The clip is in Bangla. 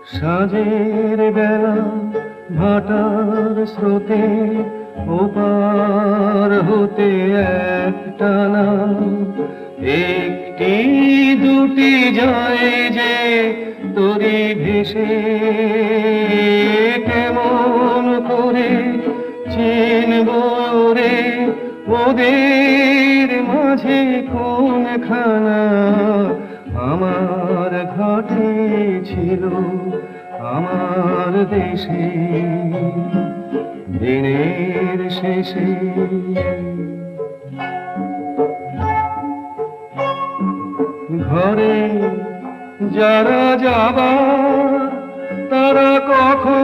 সাঁঝের বেলা ভাটার স্রোতে ওপার হতে একটানা একটি দুটি যায় যে তরি ভেসে, কেমন করে চিনব রে ওদের মাঝে কোনখানা আমার ঘাটে ছিল আমার দেশে দিনের শেষে। ঘরে যারা যাবার তারা কখন